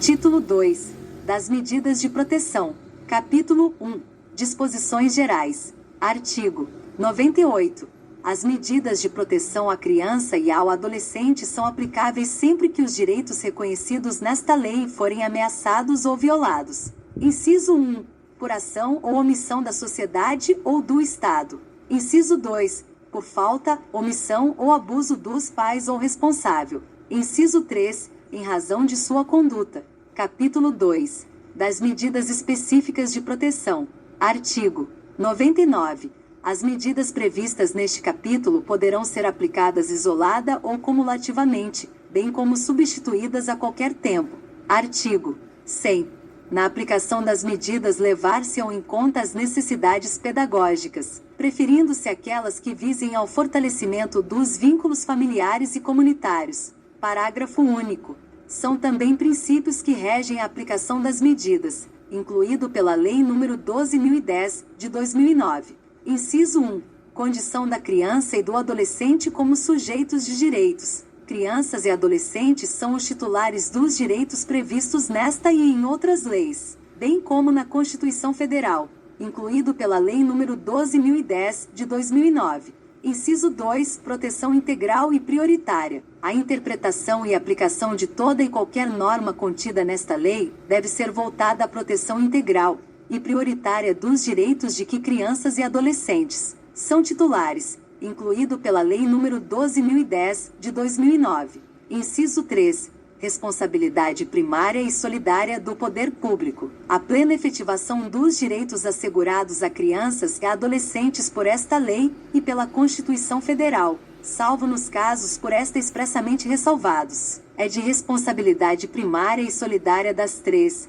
Título 2. Das medidas de proteção. Capítulo 1. Disposições gerais. Artigo 98. As medidas de proteção à criança e ao adolescente são aplicáveis sempre que os direitos reconhecidos nesta lei forem ameaçados ou violados. Inciso 1. Por ação ou omissão da sociedade ou do Estado. Inciso 2. Por falta, omissão ou abuso dos pais ou responsável. Inciso 3. Em razão de sua conduta. Capítulo 2. Das medidas específicas de proteção. Artigo 99. As medidas previstas neste capítulo poderão ser aplicadas isolada ou cumulativamente, bem como substituídas a qualquer tempo. Artigo 100. Na aplicação das medidas levar-se-ão em conta as necessidades pedagógicas, preferindo-se aquelas que visem ao fortalecimento dos vínculos familiares e comunitários. Parágrafo único. São também princípios que regem a aplicação das medidas, incluído pela Lei nº 12.010, de 2009. Inciso 1. Condição da criança e do adolescente como sujeitos de direitos. Crianças e adolescentes são os titulares dos direitos previstos nesta e em outras leis, bem como na Constituição Federal, incluído pela Lei nº 12.010, de 2009. Inciso 2. Proteção integral e prioritária. A interpretação e aplicação de toda e qualquer norma contida nesta lei deve ser voltada à proteção integral e prioritária dos direitos de que crianças e adolescentes são titulares, incluído pela Lei nº 12.010, de 2009. Inciso 3. Responsabilidade primária e solidária do poder público. A plena efetivação dos direitos assegurados a crianças e adolescentes por esta lei e pela Constituição Federal, salvo nos casos por esta expressamente ressalvados, é de responsabilidade primária e solidária das três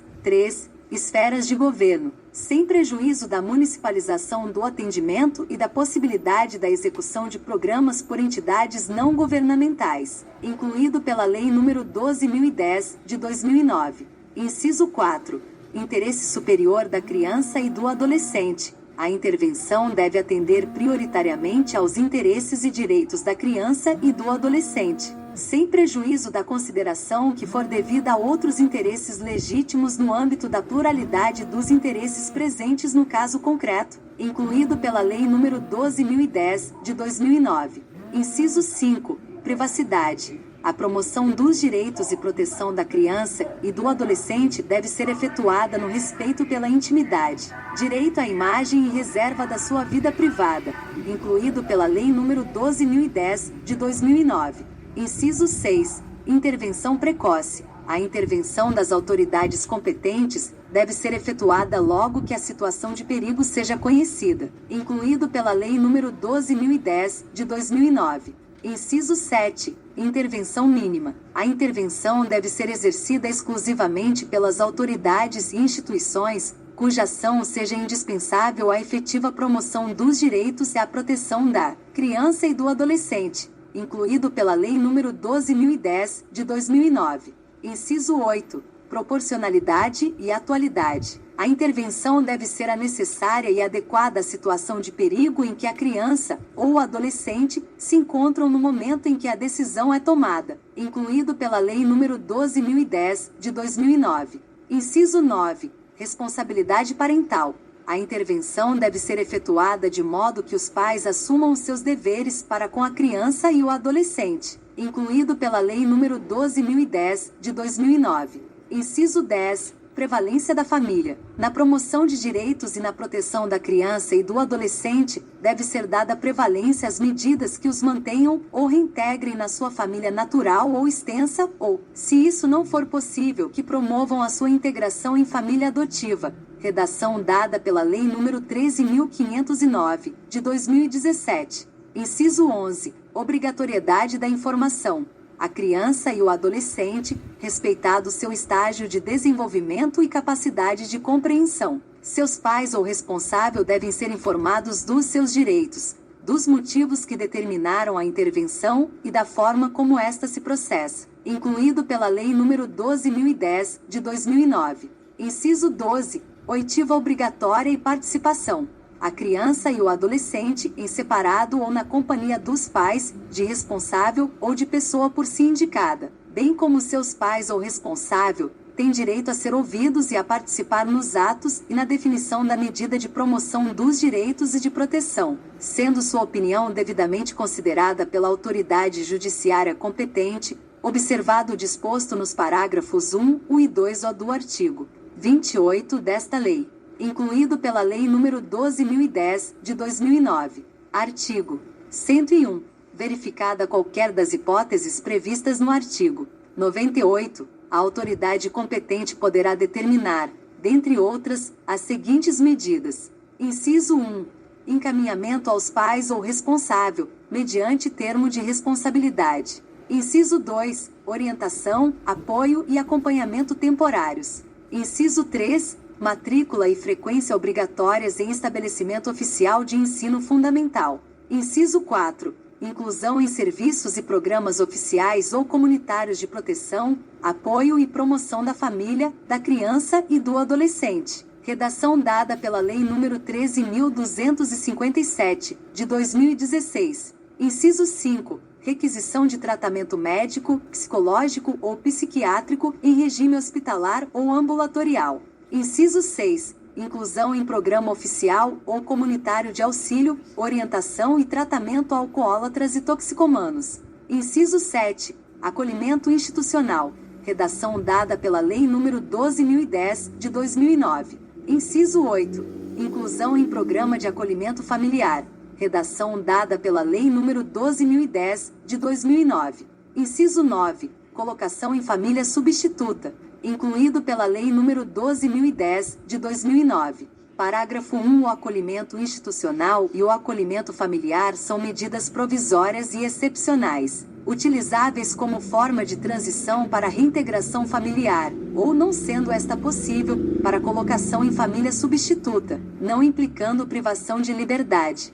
esferas de governo, sem prejuízo da municipalização do atendimento e da possibilidade da execução de programas por entidades não governamentais, incluído pela Lei nº 12.010, de 2009. Inciso 4. Interesse superior da criança e do adolescente. A intervenção deve atender prioritariamente aos interesses e direitos da criança e do adolescente, sem prejuízo da consideração que for devida a outros interesses legítimos no âmbito da pluralidade dos interesses presentes no caso concreto, incluído pela Lei nº 12.010, de 2009. Inciso 5. Privacidade. A promoção dos direitos e proteção da criança e do adolescente deve ser efetuada no respeito pela intimidade, direito à imagem e reserva da sua vida privada, incluído pela Lei nº 12.010, de 2009. Inciso 6. Intervenção precoce. A intervenção das autoridades competentes deve ser efetuada logo que a situação de perigo seja conhecida, incluído pela Lei nº 12.010, de 2009. Inciso 7. Intervenção mínima. A intervenção deve ser exercida exclusivamente pelas autoridades e instituições cuja ação seja indispensável à efetiva promoção dos direitos e à proteção da criança e do adolescente, incluído pela Lei nº 12.010, de 2009. Inciso 8. Proporcionalidade e atualidade. A intervenção deve ser a necessária e adequada à situação de perigo em que a criança ou o adolescente se encontram no momento em que a decisão é tomada, incluído pela Lei nº 12.010, de 2009. Inciso 9. Responsabilidade parental. A intervenção deve ser efetuada de modo que os pais assumam os seus deveres para com a criança e o adolescente, incluído pela Lei nº 12.010, de 2009. Inciso 10. Prevalência da família. Na promoção de direitos e na proteção da criança e do adolescente, deve ser dada prevalência às medidas que os mantenham ou reintegrem na sua família natural ou extensa, ou, se isso não for possível, que promovam a sua integração em família adotiva. Redação dada pela Lei nº 13.509, de 2017. Inciso 11. Obrigatoriedade da informação. A criança e o adolescente, respeitado seu estágio de desenvolvimento e capacidade de compreensão, seus pais ou responsável devem ser informados dos seus direitos, dos motivos que determinaram a intervenção e da forma como esta se processa, incluído pela Lei nº 12.010, de 2009. Inciso 12. Oitiva obrigatória e participação. A criança e o adolescente, em separado ou na companhia dos pais, de responsável ou de pessoa por si indicada, bem como seus pais ou responsável, têm direito a ser ouvidos e a participar nos atos e na definição da medida de promoção dos direitos e de proteção, sendo sua opinião devidamente considerada pela autoridade judiciária competente, observado o disposto nos parágrafos 1 e 2 do artigo 28 desta lei, incluído pela Lei nº 12.010, de 2009. Artigo 101. Verificada qualquer das hipóteses previstas no artigo 98, a autoridade competente poderá determinar, dentre outras, as seguintes medidas. Inciso 1. Encaminhamento aos pais ou responsável, mediante termo de responsabilidade. Inciso 2. Orientação, apoio e acompanhamento temporários. Inciso 3. Matrícula e frequência obrigatórias em estabelecimento oficial de ensino fundamental. Inciso 4. Inclusão em serviços e programas oficiais ou comunitários de proteção, apoio e promoção da família, da criança e do adolescente. Redação dada pela Lei nº 13.257, de 2016. Inciso 5. Requisição de tratamento médico, psicológico ou psiquiátrico em regime hospitalar ou ambulatorial. Inciso 6. Inclusão em programa oficial ou comunitário de auxílio, orientação e tratamento a alcoólatras e toxicomanos. Inciso 7. Acolhimento institucional. Redação dada pela Lei nº 12.010, de 2009. Inciso 8. Inclusão em programa de acolhimento familiar. Redação dada pela Lei nº 12.010, de 2009. Inciso 9. Colocação em família substituta, incluído pela Lei nº 12.010, de 2009. Parágrafo 1. O acolhimento institucional e o acolhimento familiar são medidas provisórias e excepcionais, utilizáveis como forma de transição para a reintegração familiar, ou não sendo esta possível, para colocação em família substituta, não implicando privação de liberdade.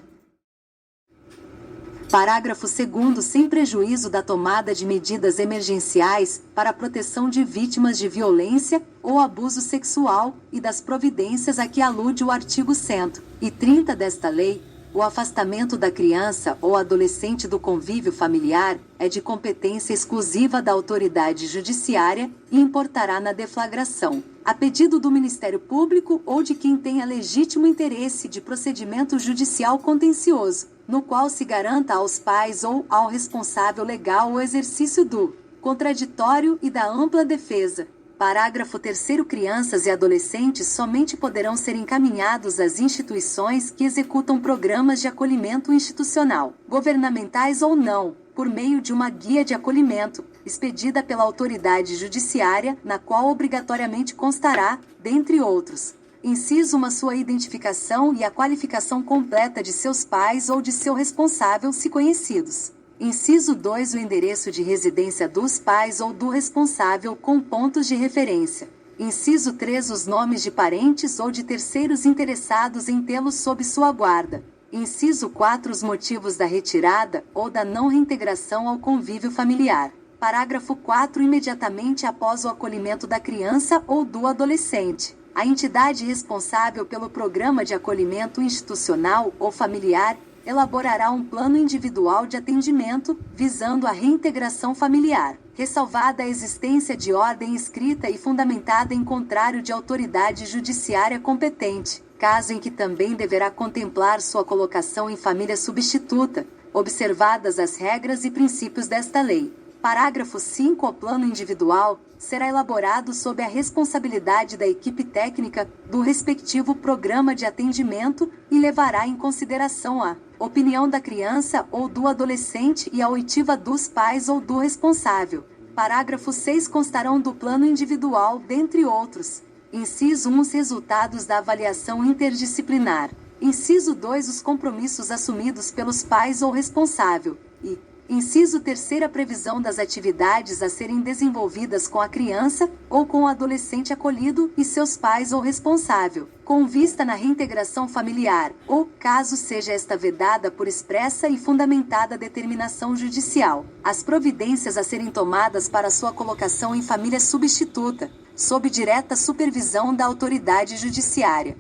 Parágrafo 2º. Sem prejuízo da tomada de medidas emergenciais para a proteção de vítimas de violência ou abuso sexual e das providências a que alude o artigo 130 desta lei, o afastamento da criança ou adolescente do convívio familiar é de competência exclusiva da autoridade judiciária e importará na deflagração, a pedido do Ministério Público ou de quem tenha legítimo interesse de procedimento judicial contencioso, no qual se garanta aos pais ou ao responsável legal o exercício do contraditório e da ampla defesa. Parágrafo 3º. Crianças e adolescentes somente poderão ser encaminhados às instituições que executam programas de acolhimento institucional, governamentais ou não, por meio de uma guia de acolhimento, expedida pela autoridade judiciária, na qual obrigatoriamente constará, dentre outros, inciso 1, sua identificação e a qualificação completa de seus pais ou de seu responsável, se conhecidos. Inciso 2, o endereço de residência dos pais ou do responsável com pontos de referência. Inciso 3, os nomes de parentes ou de terceiros interessados em tê-los sob sua guarda. Inciso 4, os motivos da retirada ou da não reintegração ao convívio familiar. Parágrafo 4, imediatamente após o acolhimento da criança ou do adolescente, a entidade responsável pelo programa de acolhimento institucional ou familiar elaborará um plano individual de atendimento, visando a reintegração familiar, ressalvada a existência de ordem escrita e fundamentada em contrário de autoridade judiciária competente, caso em que também deverá contemplar sua colocação em família substituta, observadas as regras e princípios desta lei. Parágrafo 5. O plano individual será elaborado sob a responsabilidade da equipe técnica do respectivo programa de atendimento e levará em consideração a opinião da criança ou do adolescente e a oitiva dos pais ou do responsável. Parágrafo 6. Constarão do plano individual, dentre outros: inciso 1, os resultados da avaliação interdisciplinar; inciso 2, os compromissos assumidos pelos pais ou responsável; e inciso 3, a previsão das atividades a serem desenvolvidas com a criança ou com o adolescente acolhido e seus pais ou responsável, com vista na reintegração familiar, ou, caso seja esta vedada por expressa e fundamentada determinação judicial, as providências a serem tomadas para sua colocação em família substituta, sob direta supervisão da autoridade judiciária.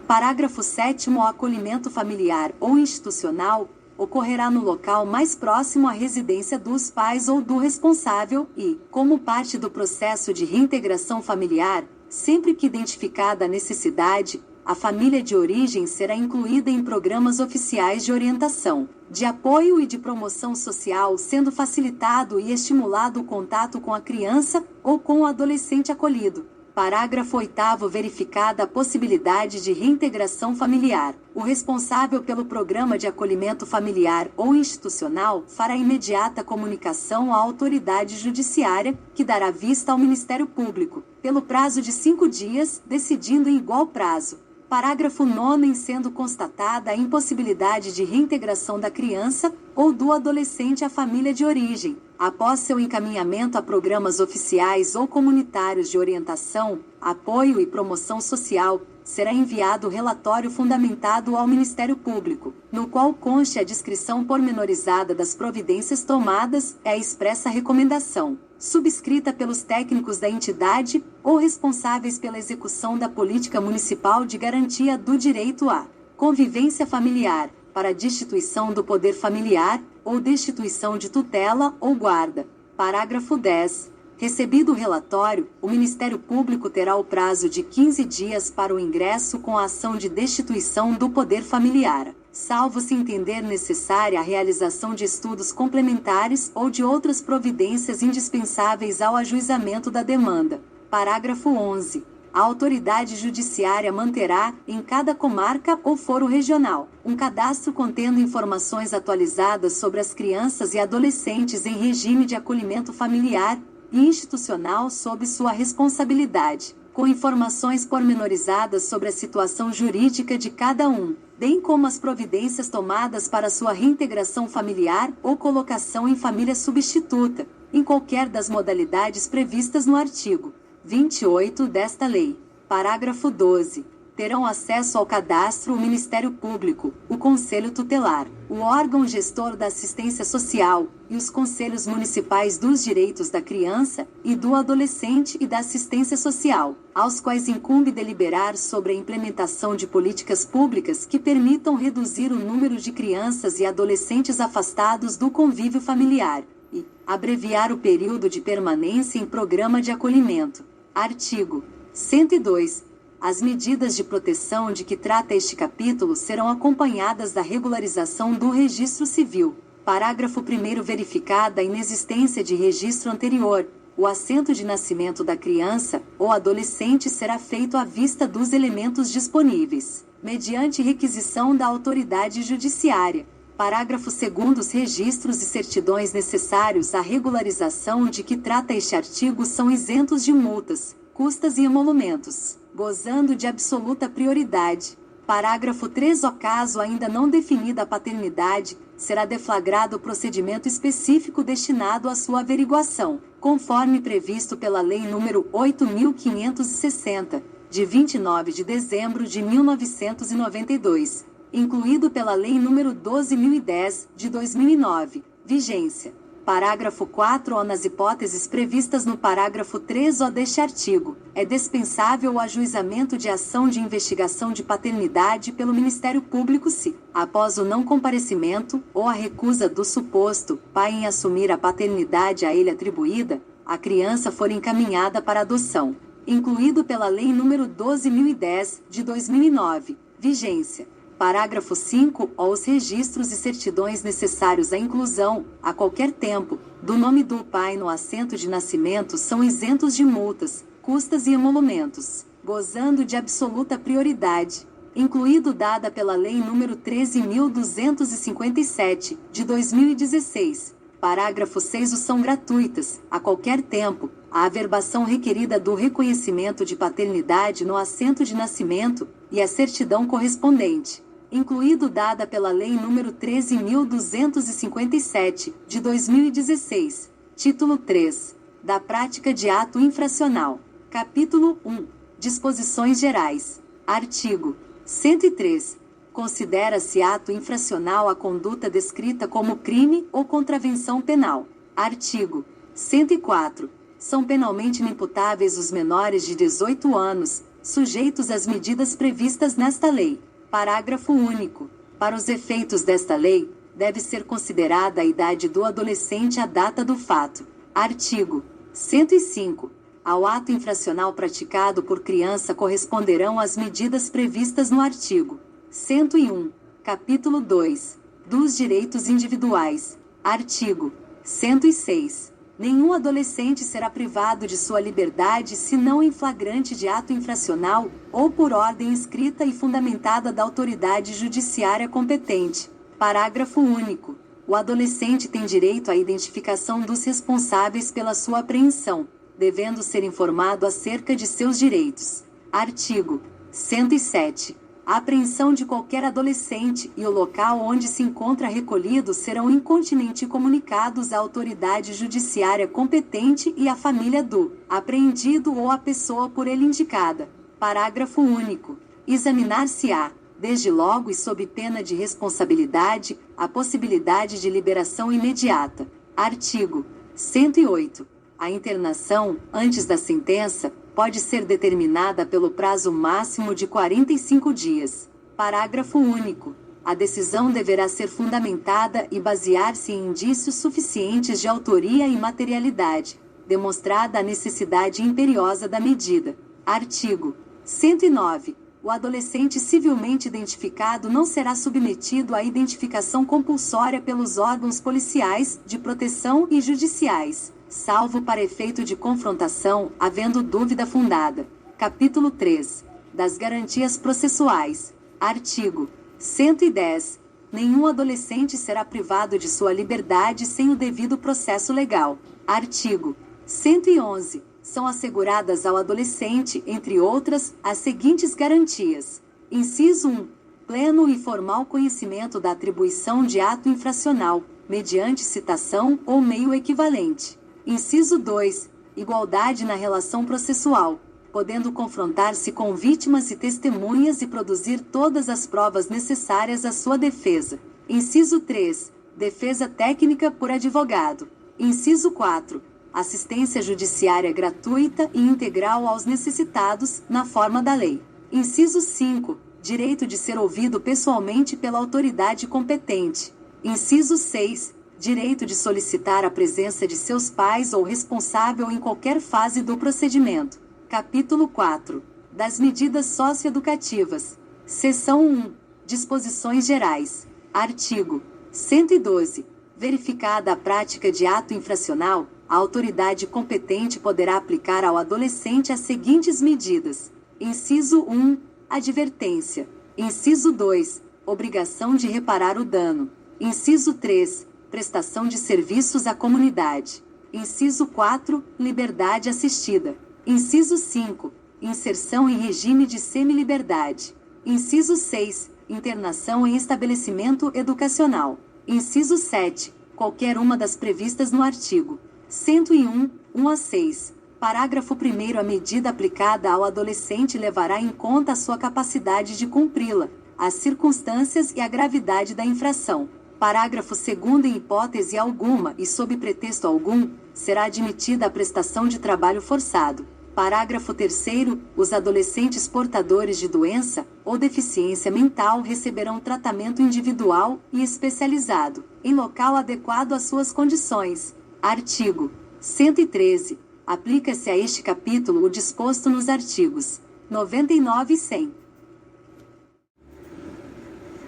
Parágrafo 7º. O acolhimento familiar ou institucional ocorrerá no local mais próximo à residência dos pais ou do responsável e, como parte do processo de reintegração familiar, sempre que identificada a necessidade, a família de origem será incluída em programas oficiais de orientação, de apoio e de promoção social, sendo facilitado e estimulado o contato com a criança ou com o adolescente acolhido. Parágrafo 8º. Verificada a possibilidade de reintegração familiar, o responsável pelo programa de acolhimento familiar ou institucional fará imediata comunicação à autoridade judiciária, que dará vista ao Ministério Público, pelo prazo de 5 dias, decidindo em igual prazo. Parágrafo 9º. Em sendo constatada a impossibilidade de reintegração da criança ou do adolescente à família de origem, após seu encaminhamento a programas oficiais ou comunitários de orientação, apoio e promoção social, será enviado relatório fundamentado ao Ministério Público, no qual conste a descrição pormenorizada das providências tomadas e a expressa recomendação, subscrita pelos técnicos da entidade ou responsáveis pela execução da política municipal de garantia do direito à convivência familiar, para destituição do poder familiar, ou destituição de tutela ou guarda. Parágrafo 10. Recebido o relatório, o Ministério Público terá o prazo de 15 dias para o ingresso com a ação de destituição do poder familiar, salvo se entender necessária a realização de estudos complementares ou de outras providências indispensáveis ao ajuizamento da demanda. Parágrafo 11. A autoridade judiciária manterá, em cada comarca ou foro regional, um cadastro contendo informações atualizadas sobre as crianças e adolescentes em regime de acolhimento familiar e institucional sob sua responsabilidade, com informações pormenorizadas sobre a situação jurídica de cada um, bem como as providências tomadas para sua reintegração familiar ou colocação em família substituta, em qualquer das modalidades previstas no artigo 28 desta lei. Parágrafo 12. Terão acesso ao cadastro o Ministério Público, o Conselho Tutelar, o órgão gestor da assistência social e os conselhos municipais dos direitos da criança e do adolescente e da assistência social, aos quais incumbe deliberar sobre a implementação de políticas públicas que permitam reduzir o número de crianças e adolescentes afastados do convívio familiar e abreviar o período de permanência em programa de acolhimento. Artigo 102. As medidas de proteção de que trata este capítulo serão acompanhadas da regularização do registro civil. Parágrafo 1º. Verificada a inexistência de registro anterior, o assento de nascimento da criança ou adolescente será feito à vista dos elementos disponíveis, mediante requisição da autoridade judiciária. Parágrafo 2º. Os registros e certidões necessários à regularização de que trata este artigo são isentos de multas, custas e emolumentos, gozando de absoluta prioridade. Parágrafo 3. O caso ainda não definida a paternidade, será deflagrado o procedimento específico destinado à sua averiguação, conforme previsto pela Lei nº 8.560, de 29 de dezembro de 1992. Incluído pela Lei nº 12.010, de 2009, vigência. Parágrafo 4. Nas hipóteses previstas no parágrafo 3 deste artigo, é dispensável o ajuizamento de ação de investigação de paternidade pelo Ministério Público se, após o não comparecimento ou a recusa do suposto pai em assumir a paternidade a ele atribuída, a criança for encaminhada para adoção. Incluído pela Lei nº 12.010, de 2009, vigência. Parágrafo 5. Os registros e certidões necessários à inclusão, a qualquer tempo, do nome do pai no assento de nascimento são isentos de multas, custas e emolumentos, gozando de absoluta prioridade, incluído dada pela Lei nº 13.257, de 2016. Parágrafo 6. São gratuitas, a qualquer tempo, a averbação requerida do reconhecimento de paternidade no assento de nascimento e a certidão correspondente, incluído dada pela Lei nº 13.257, de 2016, título 3, da prática de ato infracional. Capítulo 1. Disposições gerais. Artigo 103. Considera-se ato infracional a conduta descrita como crime ou contravenção penal. Artigo 104. São penalmente inimputáveis os menores de 18 anos, sujeitos às medidas previstas nesta lei. Parágrafo único. Para os efeitos desta lei, deve ser considerada a idade do adolescente à data do fato. Artigo 105. Ao ato infracional praticado por criança corresponderão as medidas previstas no artigo 101, capítulo 2, dos direitos individuais. Artigo 106. Nenhum adolescente será privado de sua liberdade senão em flagrante de ato infracional ou por ordem escrita e fundamentada da autoridade judiciária competente. Parágrafo único. O adolescente tem direito à identificação dos responsáveis pela sua apreensão, devendo ser informado acerca de seus direitos. Artigo 107. A apreensão de qualquer adolescente e o local onde se encontra recolhido serão incontinenti comunicados à autoridade judiciária competente e à família do apreendido ou à pessoa por ele indicada. Parágrafo único. Examinar-se-á, desde logo e sob pena de responsabilidade, a possibilidade de liberação imediata. Artigo 108. A internação, antes da sentença, pode ser determinada pelo prazo máximo de 45 dias. Parágrafo único. A decisão deverá ser fundamentada e basear-se em indícios suficientes de autoria e materialidade, demonstrada a necessidade imperiosa da medida. Artigo 109. O adolescente civilmente identificado não será submetido à identificação compulsória pelos órgãos policiais, de proteção e judiciais, salvo para efeito de confrontação, havendo dúvida fundada. Capítulo 3. Das garantias processuais. Artigo 110. Nenhum adolescente será privado de sua liberdade sem o devido processo legal. Artigo 111. São asseguradas ao adolescente, entre outras, as seguintes garantias. Inciso 1. Pleno e formal conhecimento da atribuição de ato infracional, mediante citação ou meio equivalente. Inciso 2. Igualdade na relação processual, podendo confrontar-se com vítimas e testemunhas e produzir todas as provas necessárias à sua defesa. Inciso 3. Defesa técnica por advogado. Inciso 4. Assistência judiciária gratuita e integral aos necessitados, na forma da lei. Inciso 5. Direito de ser ouvido pessoalmente pela autoridade competente. Inciso 6. Direito de solicitar a presença de seus pais ou responsável em qualquer fase do procedimento. Capítulo 4. Das medidas socioeducativas. Seção 1. Disposições gerais. Artigo 112. Verificada a prática de ato infracional, a autoridade competente poderá aplicar ao adolescente as seguintes medidas. Inciso 1. Advertência. Inciso 2. Obrigação de reparar o dano. Inciso 3. Prestação de serviços à comunidade. Inciso 4. Liberdade assistida. Inciso 5. Inserção em regime de semiliberdade. Inciso 6. Internação em estabelecimento educacional. Inciso 7. Qualquer uma das previstas no artigo 101, 1 a 6. Parágrafo 1º. A medida aplicada ao adolescente levará em conta a sua capacidade de cumpri-la, as circunstâncias e a gravidade da infração. Parágrafo 2º. Em hipótese alguma e sob pretexto algum, será admitida a prestação de trabalho forçado. Parágrafo 3º. Os adolescentes portadores de doença ou deficiência mental receberão tratamento individual e especializado, em local adequado às suas condições. Artigo 113. Aplica-se a este capítulo o disposto nos artigos 99 e 100.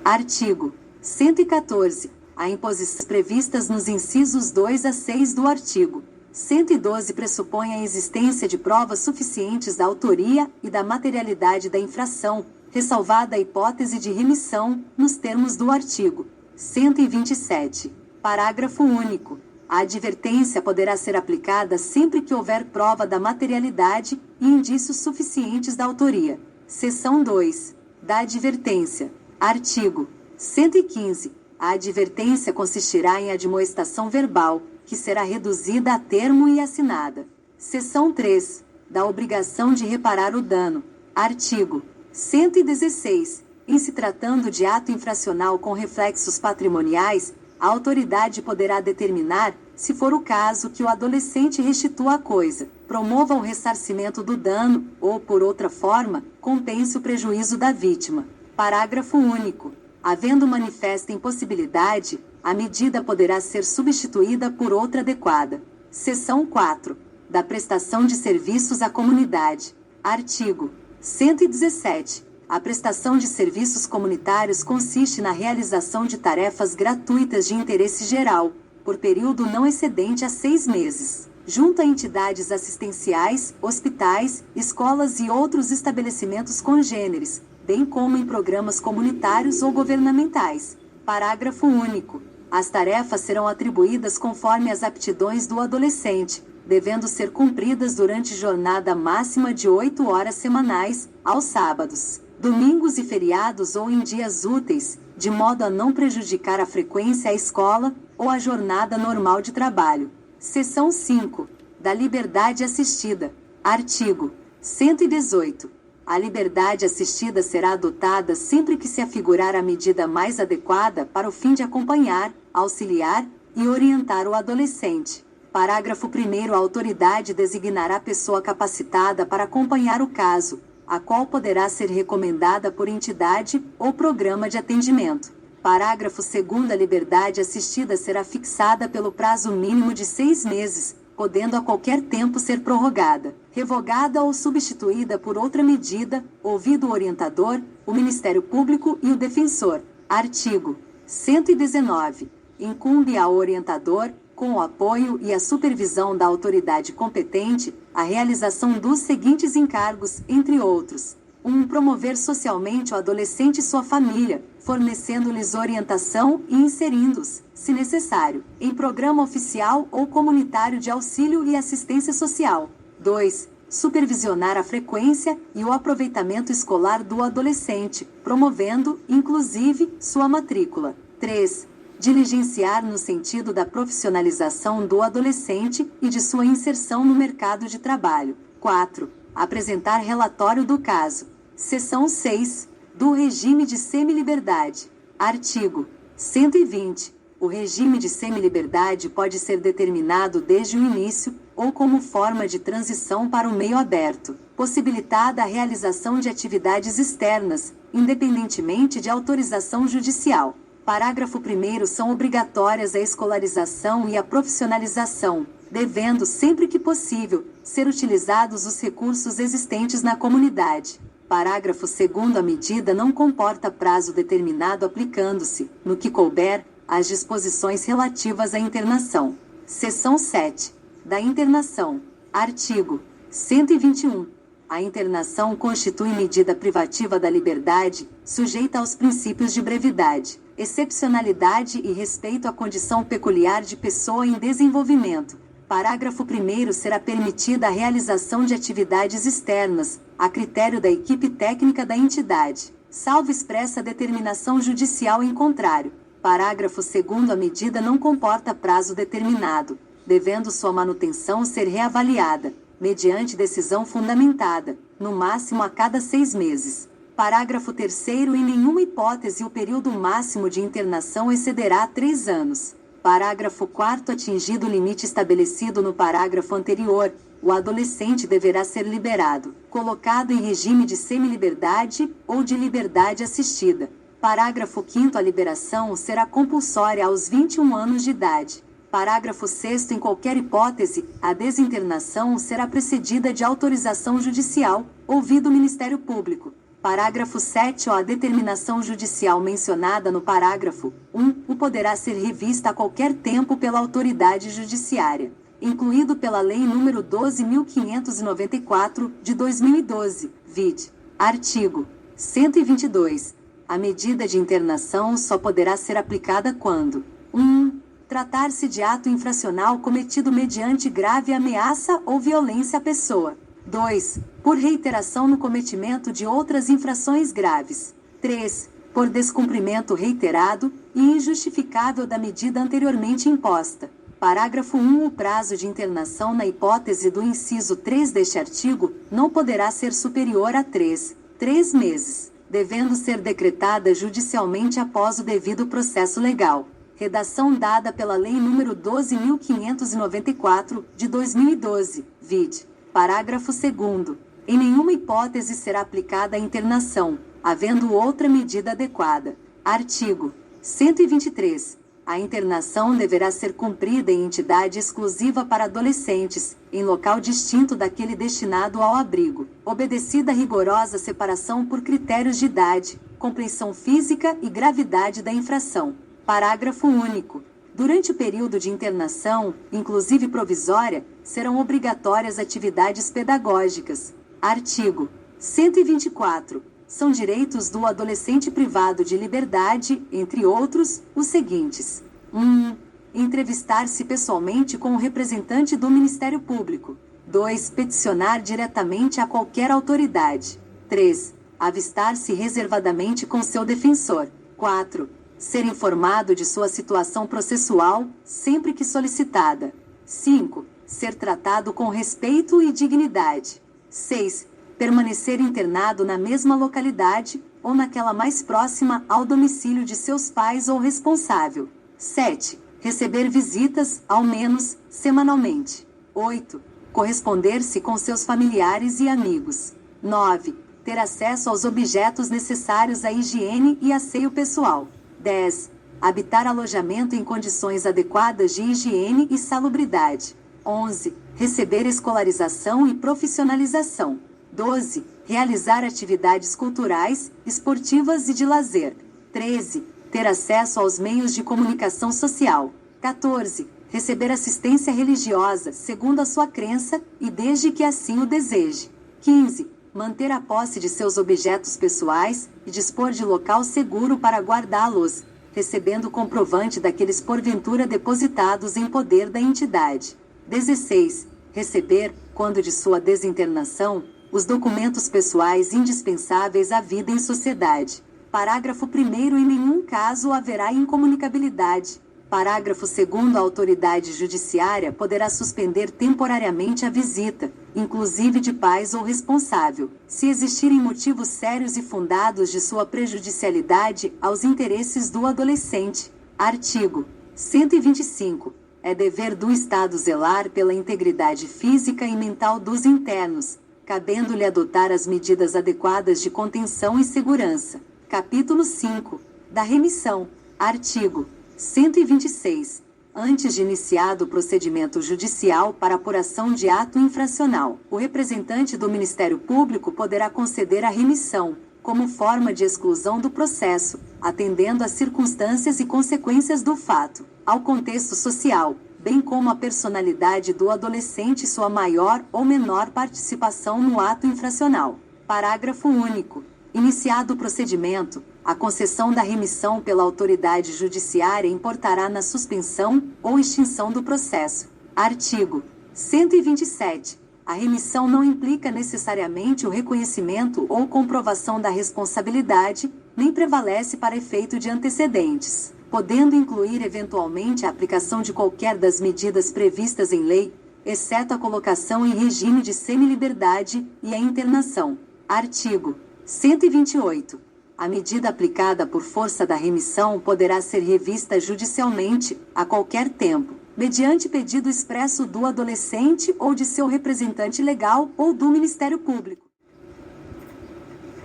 Artigo 114. A imposições previstas nos incisos 2 a 6 do artigo 112 pressupõe a existência de provas suficientes da autoria e da materialidade da infração, ressalvada a hipótese de remissão, nos termos do artigo 127. Parágrafo único. A advertência poderá ser aplicada sempre que houver prova da materialidade e indícios suficientes da autoria. Seção 2. Da advertência. Artigo 115. A advertência consistirá em admoestação verbal, que será reduzida a termo e assinada. Seção 3. Da obrigação de reparar o dano. Artigo 116. Em se tratando de ato infracional com reflexos patrimoniais, a autoridade poderá determinar, se for o caso, que o adolescente restitua a coisa, promova o ressarcimento do dano ou, por outra forma, compense o prejuízo da vítima. Parágrafo único. Havendo manifesta impossibilidade, a a medida poderá ser substituída por outra adequada. Seção 4. Da prestação de serviços à comunidade. Artigo 117. A prestação de serviços comunitários consiste na realização de tarefas gratuitas de interesse geral, por período não excedente a 6 meses, junto a entidades assistenciais, hospitais, escolas e outros estabelecimentos congêneres, bem como em programas comunitários ou governamentais. Parágrafo único. As tarefas serão atribuídas conforme as aptidões do adolescente, devendo ser cumpridas durante jornada máxima de 8 horas semanais, aos sábados, domingos e feriados ou em dias úteis, de modo a não prejudicar a frequência à escola ou a jornada normal de trabalho. Seção 5. Da liberdade assistida. Artigo 118. A liberdade assistida será adotada sempre que se afigurar a medida mais adequada para o fim de acompanhar, auxiliar e orientar o adolescente. Parágrafo 1º. A autoridade designará pessoa capacitada para acompanhar o caso, a qual poderá ser recomendada por entidade ou programa de atendimento. Parágrafo 2º. A liberdade assistida será fixada pelo prazo mínimo de 6 meses, podendo a qualquer tempo ser prorrogada, revogada ou substituída por outra medida, ouvido o orientador, o Ministério Público e o defensor. Artigo 119. Incumbe ao orientador, com o apoio e a supervisão da autoridade competente, a realização dos seguintes encargos, entre outros: 1. Promover socialmente o adolescente e sua família, fornecendo-lhes orientação e inserindo-os, se necessário, em programa oficial ou comunitário de auxílio e assistência social. 2. Supervisionar a frequência e o aproveitamento escolar do adolescente, promovendo, inclusive, sua matrícula. 3. Diligenciar no sentido da profissionalização do adolescente e de sua inserção no mercado de trabalho. 4. Apresentar relatório do caso. Seção 6. Do regime de semiliberdade. Artigo 120. O regime de semiliberdade pode ser determinado desde o início, ou como forma de transição para o meio aberto, possibilitada a realização de atividades externas, independentemente de autorização judicial. Parágrafo 1º. São obrigatórias a escolarização e a profissionalização, devendo, sempre que possível, ser utilizados os recursos existentes na comunidade. Parágrafo 2º. A medida não comporta prazo determinado, aplicando-se, no que couber, as disposições relativas à internação. Seção 7. Da internação. Artigo 121. A internação constitui medida privativa da liberdade, sujeita aos princípios de brevidade, excepcionalidade e respeito à condição peculiar de pessoa em desenvolvimento. Parágrafo 1º. Será permitida a realização de atividades externas, a critério da equipe técnica da entidade, salvo expressa determinação judicial em contrário. Parágrafo 2º. A medida não comporta prazo determinado, devendo sua manutenção ser reavaliada, mediante decisão fundamentada, no máximo a cada 6 meses. Parágrafo 3º. Em nenhuma hipótese o período máximo de internação excederá 3 anos. Parágrafo 4º. Atingido o limite estabelecido no parágrafo anterior, o adolescente deverá ser liberado, colocado em regime de semiliberdade ou de liberdade assistida. Parágrafo 5º. A liberação será compulsória aos 21 anos de idade. Parágrafo 6º. Em qualquer hipótese, a desinternação será precedida de autorização judicial, ouvido o Ministério Público. Parágrafo 7º. A determinação judicial mencionada no parágrafo 1 poderá ser revista a qualquer tempo pela autoridade judiciária, incluído pela Lei nº 12.594, de 2012, vide. Artigo 122. A medida de internação só poderá ser aplicada quando: 1. Tratar-se de ato infracional cometido mediante grave ameaça ou violência à pessoa. 2. Por reiteração no cometimento de outras infrações graves. 3. Por descumprimento reiterado e injustificável da medida anteriormente imposta. Parágrafo 1. O prazo de internação na hipótese do inciso 3 deste artigo não poderá ser superior a 3 meses, devendo ser decretada judicialmente após o devido processo legal. Redação dada pela Lei nº 12.594, de 2012, vide. Parágrafo 2º. Em nenhuma hipótese será aplicada a internação, havendo outra medida adequada. Artigo 123. A internação deverá ser cumprida em entidade exclusiva para adolescentes, em local distinto daquele destinado ao abrigo, obedecida rigorosa separação por critérios de idade, compreensão física e gravidade da infração. Parágrafo único. Durante o período de internação, inclusive provisória, serão obrigatórias atividades pedagógicas. Artigo 124. São direitos do adolescente privado de liberdade, entre outros, os seguintes: 1. Entrevistar-se pessoalmente com o representante do Ministério Público. 2. Peticionar diretamente a qualquer autoridade. 3. Avistar-se reservadamente com seu defensor. 4. Ser informado de sua situação processual, sempre que solicitada. 5. Ser tratado com respeito e dignidade. 6. Permanecer internado na mesma localidade, ou naquela mais próxima ao domicílio de seus pais ou responsável. 7. Receber visitas, ao menos, semanalmente. 8. Corresponder-se com seus familiares e amigos. 9. Ter acesso aos objetos necessários à higiene e asseio pessoal. 10. Habitar alojamento em condições adequadas de higiene e salubridade. 11. Receber escolarização e profissionalização. 12. Realizar atividades culturais, esportivas e de lazer. 13. Ter acesso aos meios de comunicação social. 14. Receber assistência religiosa, segundo a sua crença, e desde que assim o deseje. 15. Manter a posse de seus objetos pessoais e dispor de local seguro para guardá-los, recebendo comprovante daqueles porventura depositados em poder da entidade. 16. Receber, quando de sua desinternação, os documentos pessoais indispensáveis à vida em sociedade. Parágrafo 1º. Em nenhum caso haverá incomunicabilidade. Parágrafo 2º. A autoridade judiciária poderá suspender temporariamente a visita, inclusive de pais ou responsável, se existirem motivos sérios e fundados de sua prejudicialidade aos interesses do adolescente. Artigo 125. É dever do Estado zelar pela integridade física e mental dos internos, cabendo-lhe adotar as medidas adequadas de contenção e segurança. Capítulo 5. Da remissão. Artigo 126. Antes de iniciado o procedimento judicial para apuração de ato infracional, o representante do Ministério Público poderá conceder a remissão, como forma de exclusão do processo, atendendo às circunstâncias e consequências do fato, ao contexto social, bem como a personalidade do adolescente e sua maior ou menor participação no ato infracional. Parágrafo único. Iniciado o procedimento, a concessão da remissão pela autoridade judiciária importará na suspensão ou extinção do processo. Artigo 127. A remissão não implica necessariamente o reconhecimento ou comprovação da responsabilidade, nem prevalece para efeito de antecedentes, podendo incluir eventualmente a aplicação de qualquer das medidas previstas em lei, exceto a colocação em regime de semiliberdade e a internação. Artigo 128. A medida aplicada por força da remissão poderá ser revista judicialmente, a qualquer tempo, mediante pedido expresso do adolescente ou de seu representante legal ou do Ministério Público.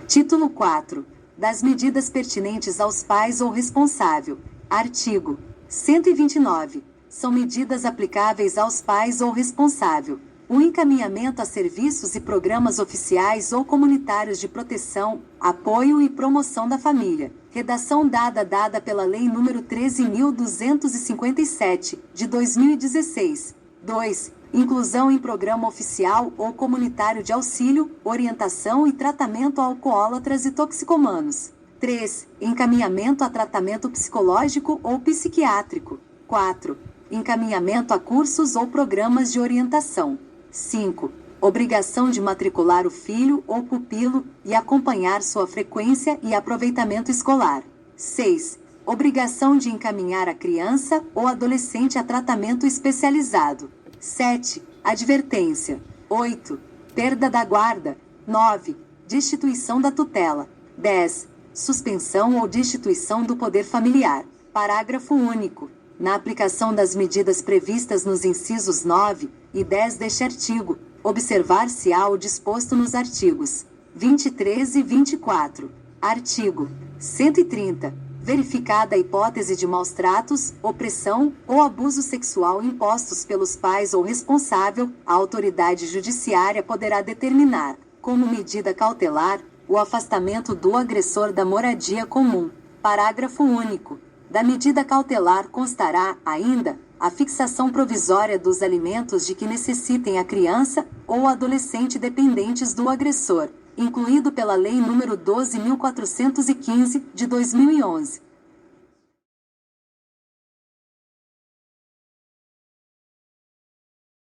Título 4. Das medidas pertinentes aos pais ou responsável. Artigo 129. São medidas aplicáveis aos pais ou responsável: o encaminhamento a serviços e programas oficiais ou comunitários de proteção, apoio e promoção da família. Redação dada pela Lei nº 13.257, de 2016. 2. Inclusão em programa oficial ou comunitário de auxílio, orientação e tratamento a alcoólatras e toxicomanos. 3. Encaminhamento a tratamento psicológico ou psiquiátrico. 4. Encaminhamento a cursos ou programas de orientação. 5. Obrigação de matricular o filho ou pupilo e acompanhar sua frequência e aproveitamento escolar. 6. Obrigação de encaminhar a criança ou adolescente a tratamento especializado. 7. Advertência. 8. Perda da guarda. 9. Destituição da tutela. 10. Suspensão ou destituição do poder familiar. Parágrafo único. Na aplicação das medidas previstas nos incisos 9 e 10 deste artigo, observar-se-á o disposto nos artigos 23 e 24. Artigo 130. Verificada a hipótese de maus tratos, opressão ou abuso sexual impostos pelos pais ou responsável, a autoridade judiciária poderá determinar, como medida cautelar, o afastamento do agressor da moradia comum. Parágrafo único. Da medida cautelar constará, ainda, a fixação provisória dos alimentos de que necessitem a criança ou adolescente dependentes do agressor, incluído pela Lei nº 12.415, de 2011.